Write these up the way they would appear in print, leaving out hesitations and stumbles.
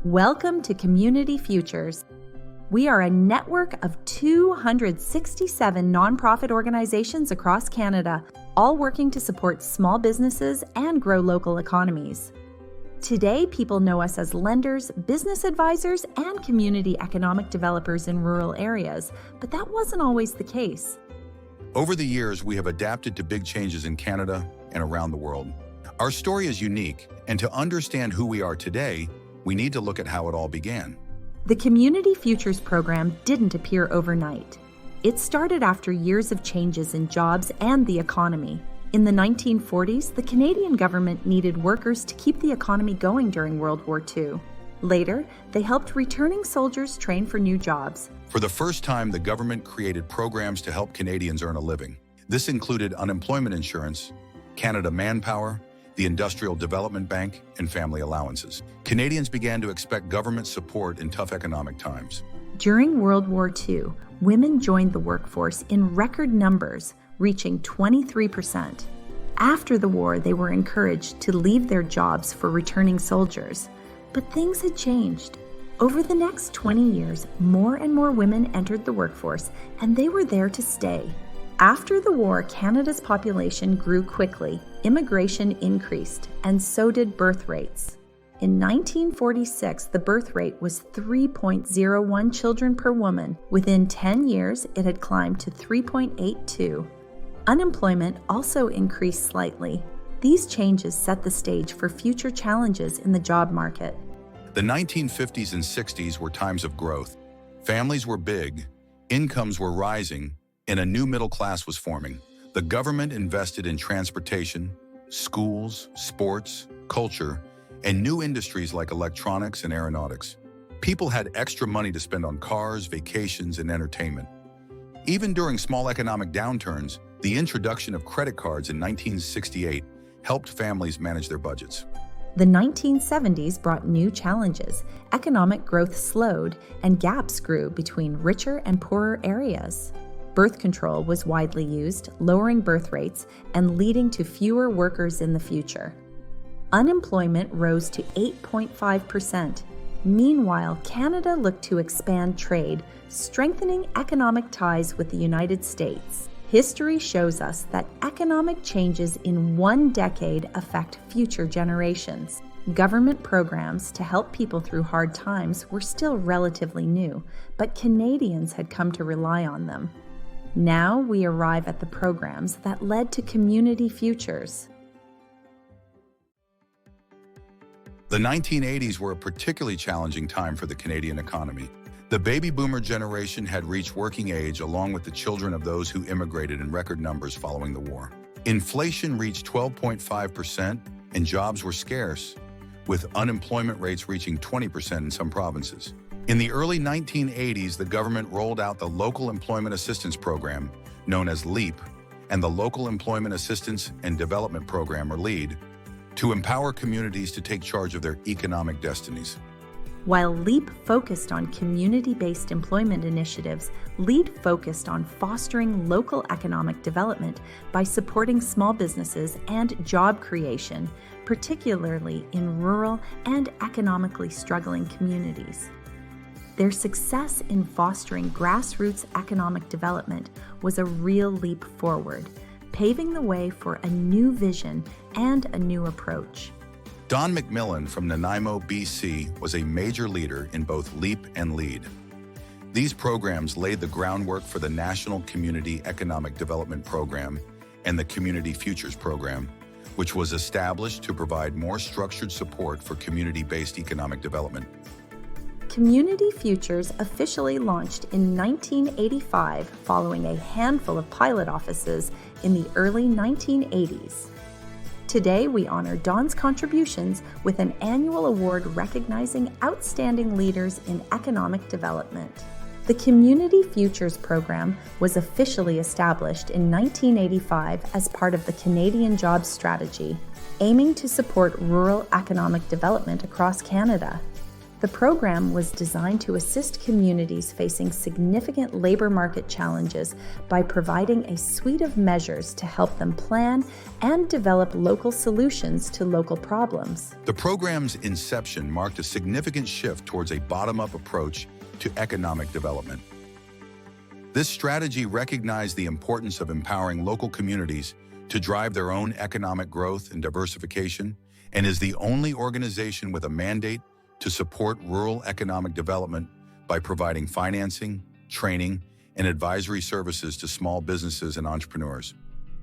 Welcome to Community Futures. We are a network of 267 nonprofit organizations across Canada, all working to support small businesses and grow local economies. Today, people know us as lenders, business advisors, and community economic developers in rural areas, but that wasn't always the case. Over the years, we have adapted to big changes in Canada and around the world. Our story is unique, and to understand who we are today, we need to look at how it all began. The Community Futures program didn't appear overnight. It started after years of changes in jobs and the economy. In the 1940s, the Canadian government needed workers to keep the economy going during World War II. Later, they helped returning soldiers train for new jobs. For the first time, the government created programs to help Canadians earn a living. This included unemployment insurance, Canada Manpower, the Industrial Development Bank, and family allowances. Canadians began to expect government support in tough economic times. During World War II, women joined the workforce in record numbers, reaching 23%. After the war, they were encouraged to leave their jobs for returning soldiers. But things had changed. Over the next 20 years, more and more women entered the workforce, and they were there to stay. After the war, Canada's population grew quickly, immigration increased, and so did birth rates. In 1946, the birth rate was 3.01 children per woman. Within 10 years, it had climbed to 3.82. Unemployment also increased slightly. These changes set the stage for future challenges in the job market. The 1950s and 60s were times of growth. Families were big, incomes were rising, and a new middle class was forming. The government invested in transportation, schools, sports, culture, and new industries like electronics and aeronautics. People had extra money to spend on cars, vacations, and entertainment. Even during small economic downturns, the introduction of credit cards in 1968 helped families manage their budgets. The 1970s brought new challenges. Economic growth slowed, and gaps grew between richer and poorer areas. Birth control was widely used, lowering birth rates and leading to fewer workers in the future. Unemployment rose to 8.5%. Meanwhile, Canada looked to expand trade, strengthening economic ties with the United States. History shows us that economic changes in one decade affect future generations. Government programs to help people through hard times were still relatively new, but Canadians had come to rely on them. Now we arrive at the programs that led to Community Futures. The 1980s were a particularly challenging time for the Canadian economy. The baby boomer generation had reached working age along with the children of those who immigrated in record numbers following the war. Inflation reached 12.5% and jobs were scarce, with unemployment rates reaching 20% in some provinces. In the early 1980s, the government rolled out the Local Employment Assistance Program, known as LEAP, and the Local Employment Assistance and Development Program, or LEAD, to empower communities to take charge of their economic destinies. While LEAP focused on community-based employment initiatives, LEAD focused on fostering local economic development by supporting small businesses and job creation, particularly in rural and economically struggling communities. Their success in fostering grassroots economic development was a real leap forward, paving the way for a new vision and a new approach. Don McMillan from Nanaimo, BC, was a major leader in both LEAP and LEAD. These programs laid the groundwork for the National Community Economic Development Program and the Community Futures Program, which was established to provide more structured support for community-based economic development. Community Futures officially launched in 1985 following a handful of pilot offices in the early 1980s. Today, we honor Don's contributions with an annual award recognizing outstanding leaders in economic development. The Community Futures program was officially established in 1985 as part of the Canadian Jobs Strategy, aiming to support rural economic development across Canada. The program was designed to assist communities facing significant labor market challenges by providing a suite of measures to help them plan and develop local solutions to local problems. The program's inception marked a significant shift towards a bottom-up approach to economic development. This strategy recognized the importance of empowering local communities to drive their own economic growth and diversification, and is the only organization with a mandate to support rural economic development by providing financing, training, and advisory services to small businesses and entrepreneurs.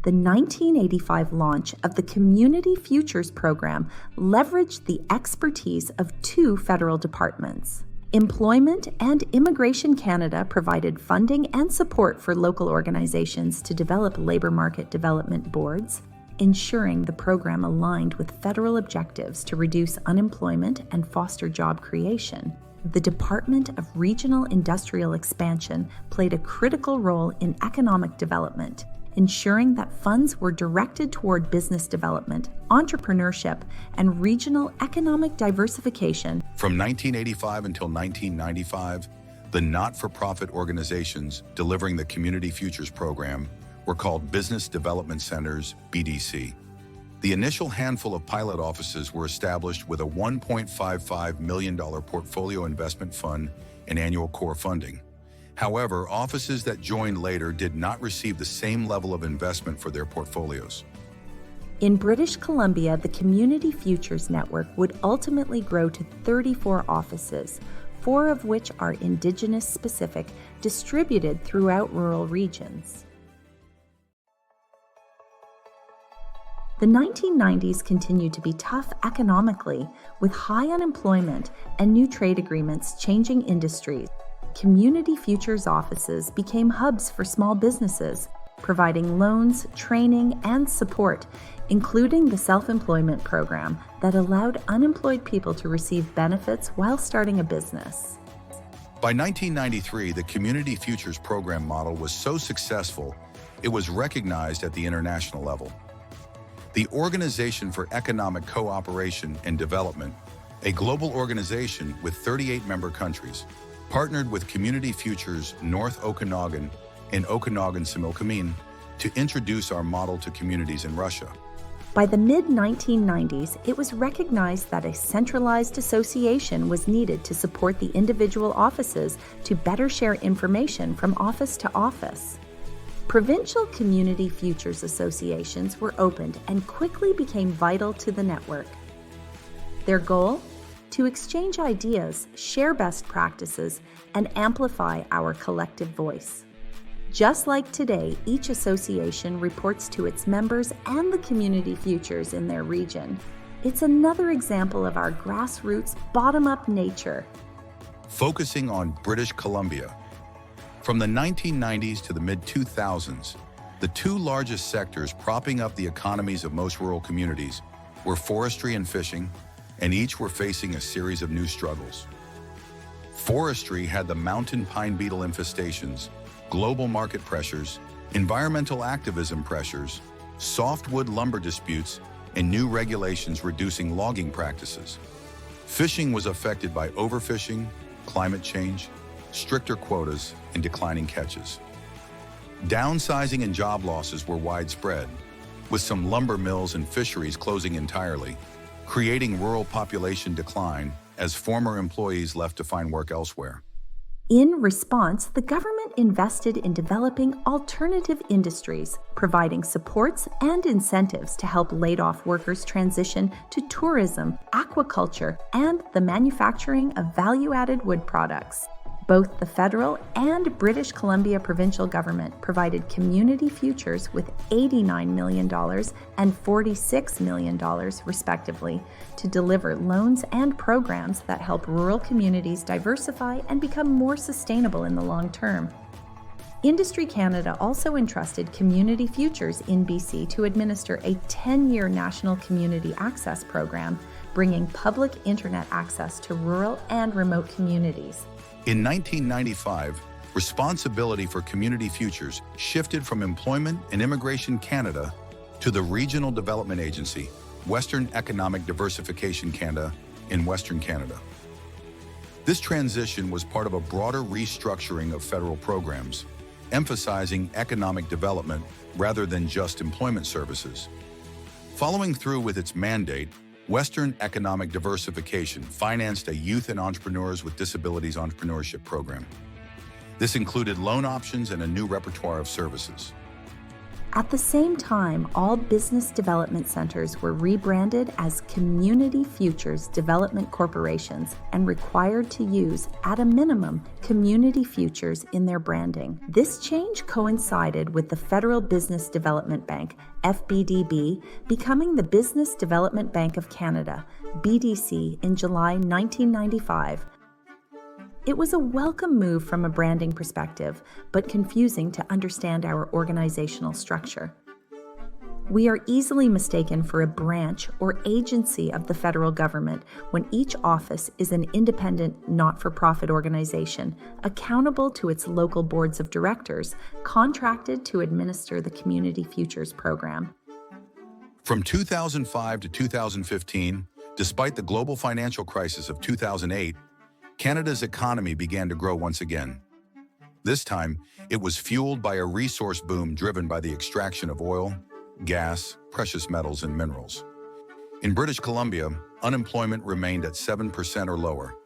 The 1985 launch of the Community Futures Program leveraged the expertise of two federal departments. Employment and Immigration Canada provided funding and support for local organizations to develop labor market development boards, ensuring the program aligned with federal objectives to reduce unemployment and foster job creation. The Department of Regional Industrial Expansion played a critical role in economic development, ensuring that funds were directed toward business development, entrepreneurship, and regional economic diversification. From 1985 until 1995, the not-for-profit organizations delivering the Community Futures Program were called Business Development Centers, BDC. The initial handful of pilot offices were established with a $1.55 million portfolio investment fund and annual core funding. However, offices that joined later did not receive the same level of investment for their portfolios. In British Columbia, the Community Futures Network would ultimately grow to 34 offices, 4 of which are Indigenous-specific, distributed throughout rural regions. The 1990s continued to be tough economically, with high unemployment and new trade agreements changing industries. Community Futures offices became hubs for small businesses, providing loans, training, and support, including the self-employment program that allowed unemployed people to receive benefits while starting a business. By 1993, the Community Futures Program model was so successful, it was recognized at the international level. The Organization for Economic Cooperation and Development, a global organization with 38 member countries, partnered with Community Futures North Okanagan and Okanagan-Similkameen to introduce our model to communities in Russia. By the mid-1990s, it was recognized that a centralized association was needed to support the individual offices to better share information from office to office. Provincial Community Futures Associations were opened and quickly became vital to the network. Their goal? To exchange ideas, share best practices, and amplify our collective voice. Just like today, each association reports to its members and the community futures in their region. It's another example of our grassroots, bottom-up nature. Focusing on British Columbia. From the 1990s to the mid-2000s, the two largest sectors propping up the economies of most rural communities were forestry and fishing, and each were facing a series of new struggles. Forestry had the mountain pine beetle infestations, global market pressures, environmental activism pressures, softwood lumber disputes, and new regulations reducing logging practices. Fishing was affected by overfishing, climate change, stricter quotas, and declining catches. Downsizing and job losses were widespread, with some lumber mills and fisheries closing entirely, creating rural population decline as former employees left to find work elsewhere. In response, the government invested in developing alternative industries, providing supports and incentives to help laid-off workers transition to tourism, aquaculture, and the manufacturing of value-added wood products. Both the federal and British Columbia provincial government provided Community Futures with $89 million and $46 million, respectively, to deliver loans and programs that help rural communities diversify and become more sustainable in the long term. Industry Canada also entrusted Community Futures in BC to administer a 10-year national community access program, bringing public internet access to rural and remote communities. In 1995, responsibility for Community Futures shifted from Employment and Immigration Canada to the Regional Development Agency, Western Economic Diversification Canada, in Western Canada. This transition was part of a broader restructuring of federal programs, emphasizing economic development rather than just employment services. Following through with its mandate, Western Economic Diversification financed a Youth and Entrepreneurs with Disabilities Entrepreneurship program. This included loan options and a new repertoire of services. At the same time, all business development centers were rebranded as Community Futures Development Corporations and required to use, at a minimum, Community Futures in their branding. This change coincided with the Federal Business Development Bank, FBDB, becoming the Business Development Bank of Canada, BDC, in July 1995. It was a welcome move from a branding perspective, but confusing to understand our organizational structure. We are easily mistaken for a branch or agency of the federal government when each office is an independent, not-for-profit organization, accountable to its local boards of directors, contracted to administer the Community Futures program. From 2005 to 2015, despite the global financial crisis of 2008, Canada's economy began to grow once again. This time, it was fueled by a resource boom driven by the extraction of oil, gas, precious metals, and minerals. In British Columbia, unemployment remained at 7% or lower.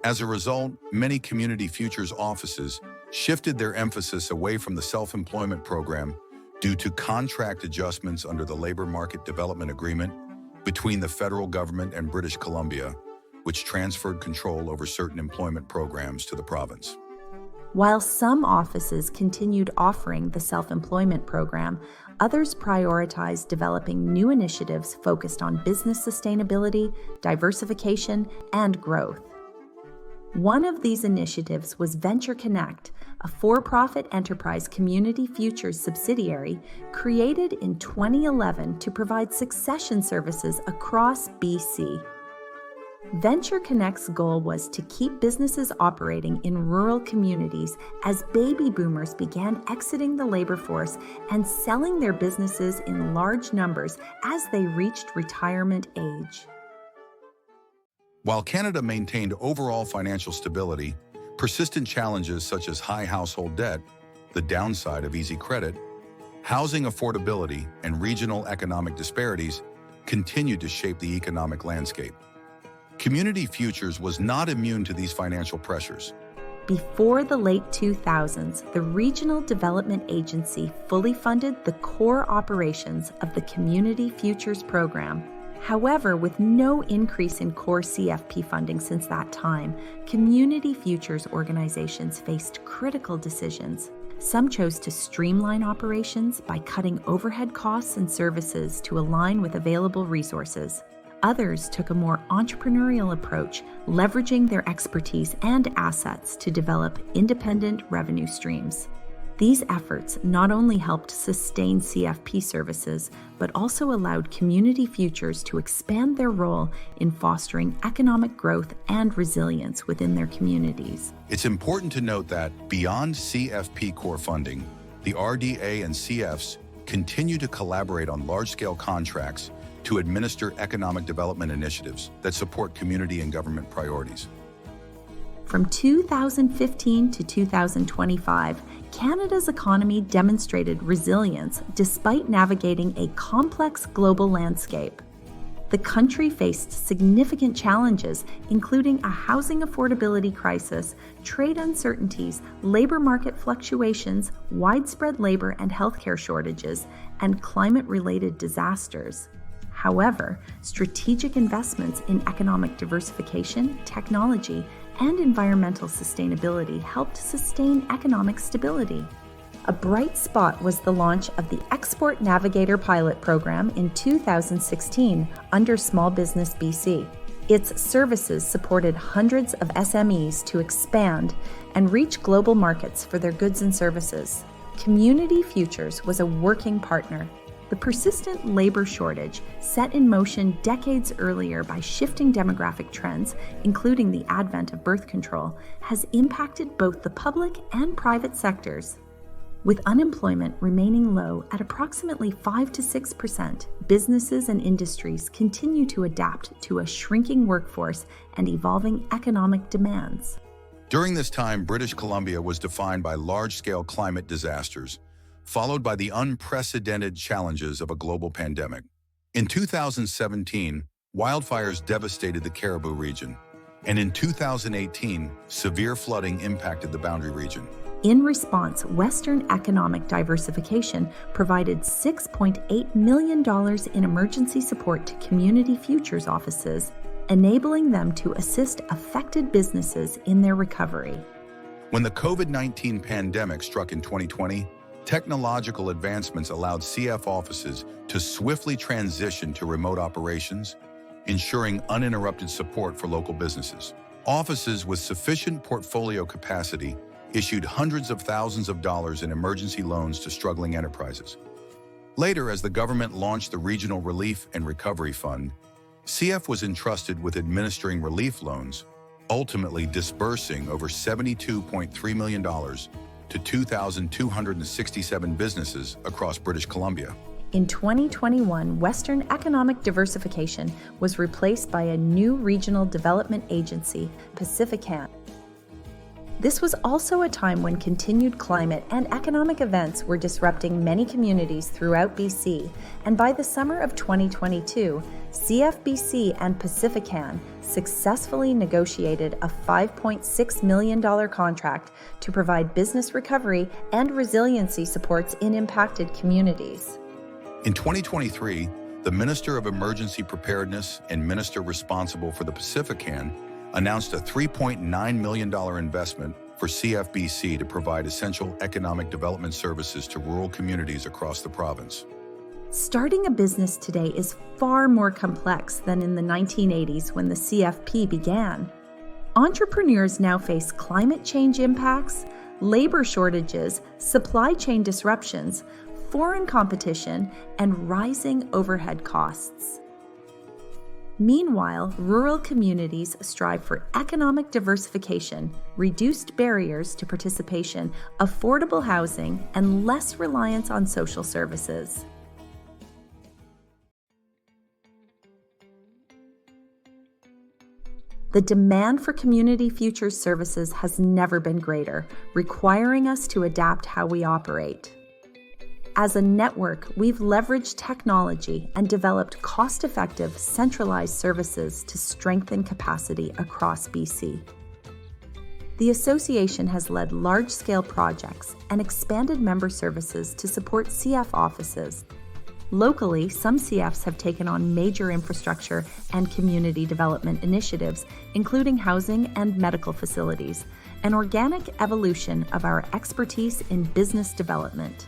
As a result, many Community Futures offices shifted their emphasis away from the self-employment program due to contract adjustments under the Labor Market Development Agreement between the federal government and British Columbia, which transferred control over certain employment programs to the province. While some offices continued offering the self-employment program, others prioritized developing new initiatives focused on business sustainability, diversification, and growth. One of these initiatives was Venture Connect, a for-profit enterprise Community Futures subsidiary created in 2011 to provide succession services across BC. Venture Connect's goal was to keep businesses operating in rural communities as baby boomers began exiting the labor force and selling their businesses in large numbers as they reached retirement age. While Canada maintained overall financial stability, persistent challenges such as high household debt, the downside of easy credit, housing affordability, and regional economic disparities continued to shape the economic landscape. Community Futures was not immune to these financial pressures. Before the late 2000s, the Regional Development Agency fully funded the core operations of the Community Futures program. However, with no increase in core CFP funding since that time, Community Futures organizations faced critical decisions. Some chose to streamline operations by cutting overhead costs and services to align with available resources. Others took a more entrepreneurial approach, leveraging their expertise and assets to develop independent revenue streams. These efforts not only helped sustain CFP services, but also allowed Community Futures to expand their role in fostering economic growth and resilience within their communities. It's important to note that, beyond CFP core funding, the RDA and CFs continue to collaborate on large-scale contracts to administer economic development initiatives that support community and government priorities. From 2015 to 2025, Canada's economy demonstrated resilience despite navigating a complex global landscape. The country faced significant challenges, including a housing affordability crisis, trade uncertainties, labor market fluctuations, widespread labor and healthcare shortages, and climate-related disasters. However, strategic investments in economic diversification, technology, and environmental sustainability helped sustain economic stability. A bright spot was the launch of the Export Navigator pilot program in 2016 under Small Business BC. Its services supported hundreds of SMEs to expand and reach global markets for their goods and services. Community Futures was a working partner. The persistent labor shortage, set in motion decades earlier by shifting demographic trends, including the advent of birth control, has impacted both the public and private sectors. With unemployment remaining low at approximately 5 to 6%, businesses and industries continue to adapt to a shrinking workforce and evolving economic demands. During this time, British Columbia was defined by large-scale climate disasters, followed by the unprecedented challenges of a global pandemic. In 2017, wildfires devastated the Caribou region, and in 2018, severe flooding impacted the Boundary region. In response, Western Economic Diversification provided $6.8 million in emergency support to community futures offices, enabling them to assist affected businesses in their recovery. When the COVID-19 pandemic struck in 2020, technological advancements allowed CF offices to swiftly transition to remote operations, ensuring uninterrupted support for local businesses. Offices with sufficient portfolio capacity issued hundreds of thousands of dollars in emergency loans to struggling enterprises. Later, as the government launched the Regional Relief and Recovery Fund, CF was entrusted with administering relief loans, ultimately disbursing over $72.3 million to 2,267 businesses across British Columbia. In 2021, Western Economic Diversification was replaced by a new regional development agency, PacificCan. This was also a time when continued climate and economic events were disrupting many communities throughout BC, and by the summer of 2022, CFBC and PacificCan successfully negotiated a $5.6 million contract to provide business recovery and resiliency supports in impacted communities. In 2023, the Minister of Emergency Preparedness and Minister responsible for the PacificCan announced a $3.9 million investment for CFBC to provide essential economic development services to rural communities across the province. Starting a business today is far more complex than in the 1980s when the CFP began. Entrepreneurs now face climate change impacts, labor shortages, supply chain disruptions, foreign competition, and rising overhead costs. Meanwhile, rural communities strive for economic diversification, reduced barriers to participation, affordable housing, and less reliance on social services. The demand for community futures services has never been greater, requiring us to adapt how we operate. As a network, we've leveraged technology and developed cost-effective, centralized services to strengthen capacity across BC. The association has led large-scale projects and expanded member services to support CF offices. Locally, some CFs have taken on major infrastructure and community development initiatives, including housing and medical facilities, an organic evolution of our expertise in business development.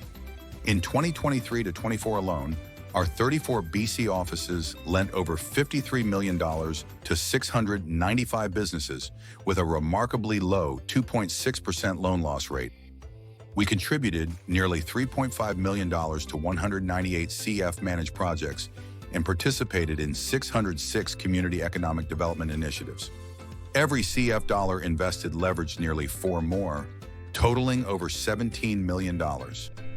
In 2023 to 24 alone, our 34 BC offices lent over $53 million to 695 businesses with a remarkably low 2.6% loan loss rate. We contributed nearly $3.5 million to 198 CF-managed projects and participated in 606 community economic development initiatives. Every CF dollar invested leveraged nearly 4 more, totaling over $17 million.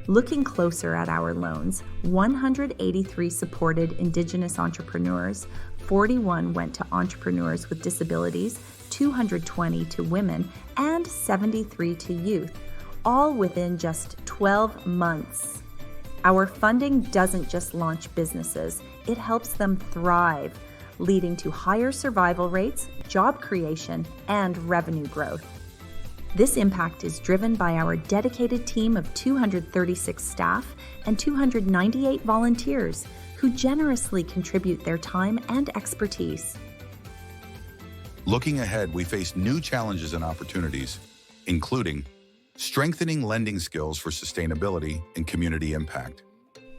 Looking closer at our loans, 183 supported Indigenous entrepreneurs, 41 went to entrepreneurs with disabilities, 220 to women, and 73 to youth, all within just 12 months. Our funding doesn't just launch businesses, it helps them thrive, leading to higher survival rates, job creation, and revenue growth. This impact is driven by our dedicated team of 236 staff and 298 volunteers who generously contribute their time and expertise. Looking ahead, we face new challenges and opportunities, including strengthening lending skills for sustainability and community impact,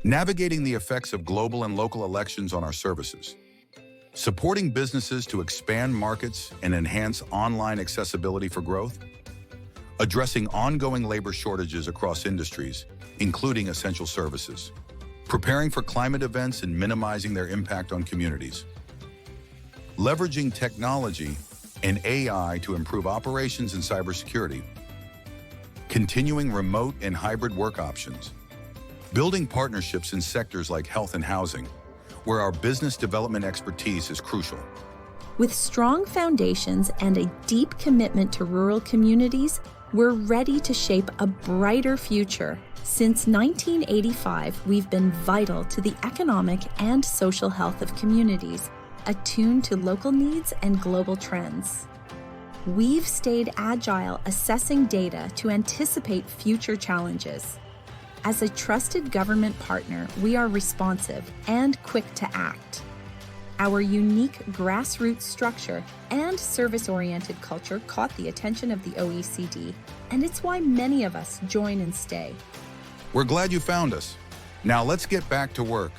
navigating the effects of global and local elections on our services, supporting businesses to expand markets and enhance online accessibility for growth, addressing ongoing labor shortages across industries, including essential services, preparing for climate events and minimizing their impact on communities, leveraging technology and AI to improve operations and cybersecurity, continuing remote and hybrid work options, building partnerships in sectors like health and housing, where our business development expertise is crucial. With strong foundations and a deep commitment to rural communities, we're ready to shape a brighter future. Since 1985, we've been vital to the economic and social health of communities, attuned to local needs and global trends. We've stayed agile, assessing data to anticipate future challenges. As a trusted government partner, we are responsive and quick to act. Our unique grassroots structure and service-oriented culture caught the attention of the OECD, and it's why many of us join and stay. We're glad you found us. Now let's get back to work.